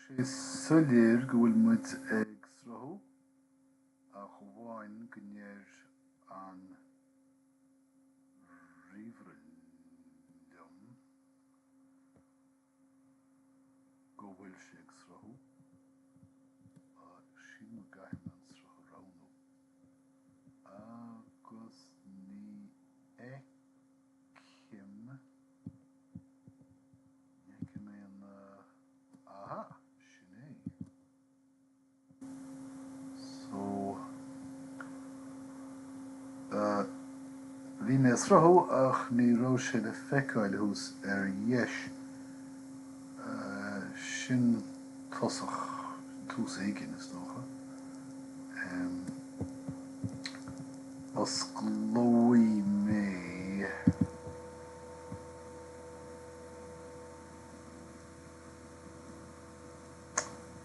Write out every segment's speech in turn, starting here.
Solir go bhfuil muid ag srothu a amháin go ndéir an Ríomhaire Glúine go bhfuil sé ag srothu sin mo gcaitheann an srothu romhnú agus ní eicim é an aha sin é so bhí mé srothu ach ní raibh sé le feiceáil thús ar dheis sin tosach tús éigin is dócha os glói mé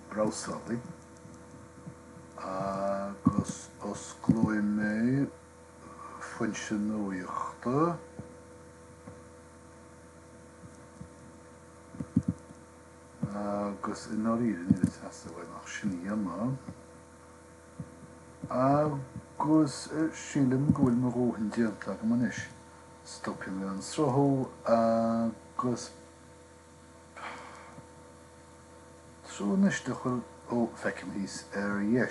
brásálaí agus os glói mé foinse nuaíochta agus in áiríre ní teasta bhaid nach sin dhéanamh agus sílim go bhfuil mo róthain déanta go manis stoppi mé an srothu agus trúis de chuil ó feicim híos ar dheis